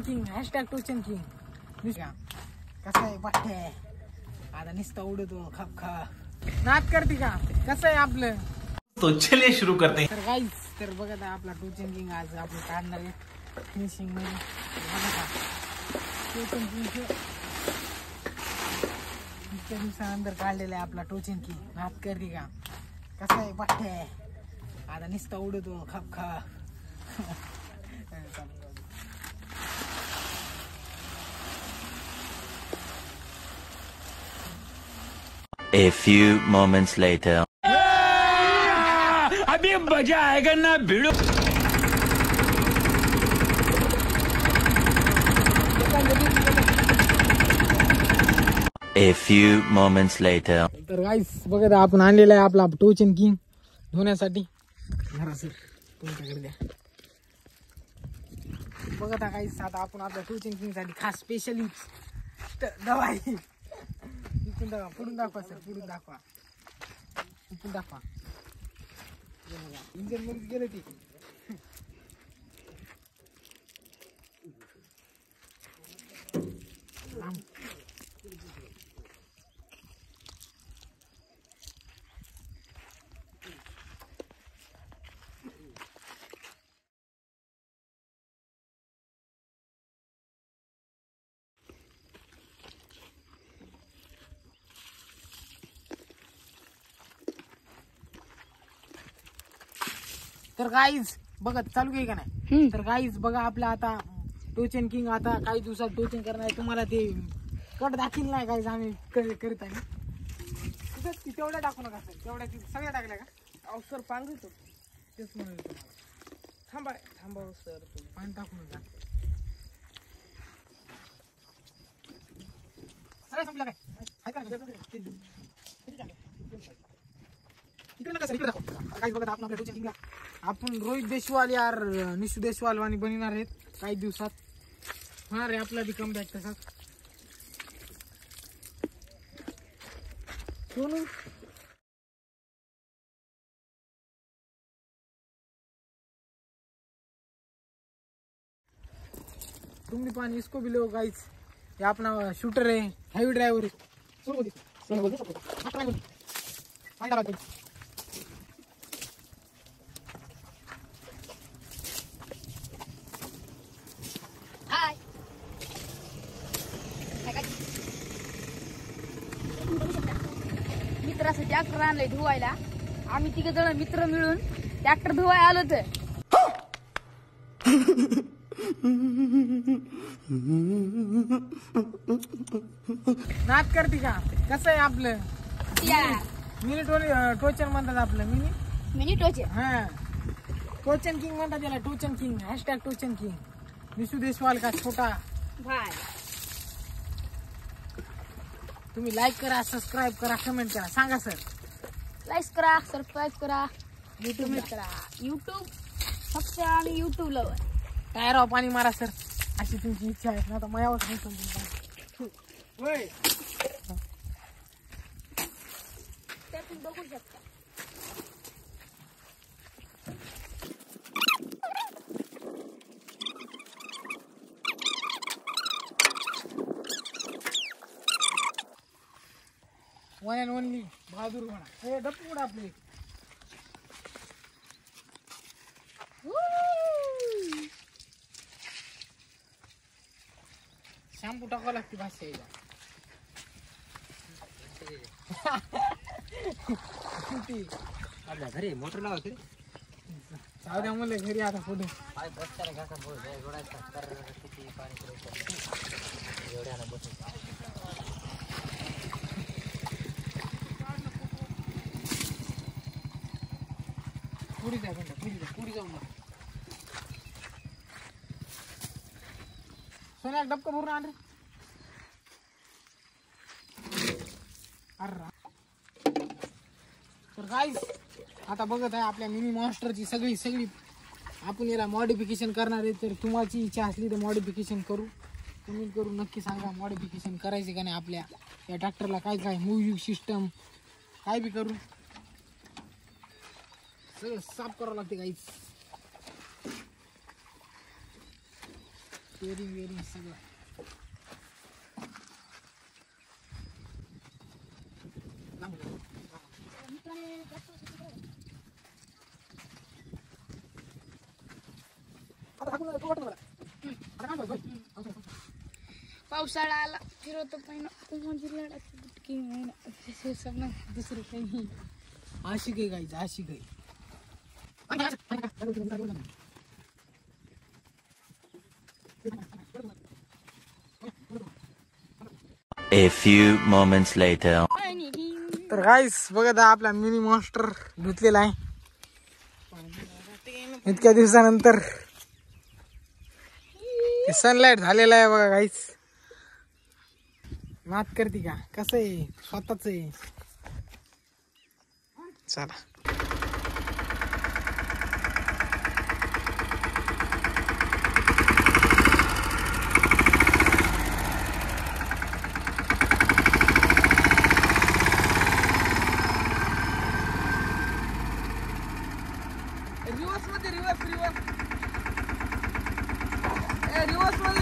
King टोचन king कसं आहे पठ्ठे आता नुसतं उडतो खप खा नाच करते का कसं आहे आपलं तो चलिए शुरू करते हैं तर गाईज तर बघत आहे आपला टोचन किंग आज आपण काढणार आहे फिनिशिंग मध्ये बघा का टोचन किंग इतक्या दिवसानंतर काढलेला आहे आपला टोचन किंग नाच करते का कसं आहे पठ्ठे आता नुसतं उडतो खप खा A few moments later. अभी मजा आएगा ना भिड़ो। A few moments later. तर गाईस बघत आपण आणलेला आहे आपला टोचन किंग धुण्यासाठी घरासर तुमच्याकडे द्या बघत आहे गाईस आता आपण आपल्या टोचन किंग साठी खास स्पेशली दवाई इथून दाखवा पुढून दाखवा सर पुढून दाखवा इथून दाखवा इंजन मध्ये गेलं ते तर गाईज बघत चालू आहे का नाही तर गाईज बघा आपला आता टोचन किंग आता काही दिवसात टोचन करणार आहे तुम्हाला ते कट दाखील नाही गाईज आम्ही करीत आहे तेवढ्या टाकू नका सर तेवढ्या सगळ्या टाकल्या का अहो सर पाणी देतो तेच म्हणून थांबा थांबा सर पाणी टाकू नका सगळं संपलं काय काही बघत आपण आपल्या टोचन आपण रोहित देशवाल यार निशू देशवाल वाणी बनणार आहेत काही दिवसात होणार आहे आपला बी कमबॅक तसाच सोनू तुमने पानी इसको भी लो गाइस ये अपना शूटर है हैवी ड्राइवर है मित्राचं ट्रॅक्टर आणलंय धुवायला आम्ही तिघ जण मित्र मिळून ट्रॅक्टर धुवाय आलो तर नाच करते का कसं आहे आपलं मिनी टोचन म्हणतात आपलं मिनी टोचन हा टोचन किंग म्हणतात त्याला टोचन किंग टोचन किंग निशू देशवाल का छोटा भाई तुम्ही लाईक करा सबस्क्राईब करा कमेंट करा सांगा सर लाईक करा सबस्क्राईब करा युट्यूब करा युट्यूब फक्त आम्ही युट्यूब ला टायराव पाणी मारा सर अशी तुमची इच्छा आहे ना तर मायावर नाही समजून त्यातून बघू शकता वन अँड ओनली बहादूर म्हणा हे डप्पू कुठं आपले शॅम्पू टाकावं लागते भाषा आपल्या घरी मोटर लावायची जाऊ द्या मुले घरी आता पुढे पुढे द्या पुढे जाऊ नका सोन्या एक डबका भरून आण रे अरे तर गाईस आता बघत आहे आपल्या मिनी मॉन्स्टरची सगळी आपण याला मॉडिफिकेशन करणार आहे तर तुम्हाची इच्छा असली तर मॉडिफिकेशन करू कमेंट करू नक्की सांगा मॉडिफिकेशन करायचे का नाही आपल्या या ट्रॅक्टरला काय म्युझिक सिस्टम काय बी करू सगळं साफ करावं लागते गाईस स्टेअरिंग वेरिंग सगळं. पावसाळा आला फिरवतो पहिला दुसरं काही आशिक आहे गाईज, आशिक आहे. A few moments later. तर गाईस बघत आहे आपला मिनी मॉन्स्टर धुतलेला आहे इतक्या दिवसानंतर. सनलाइट झालेला आहे बघा गाईस. मात करते का कसं आहे स्वतःच आहे. चला रिवर्स मध्ये रिवर्स रिवर्स रिवर्स मध्ये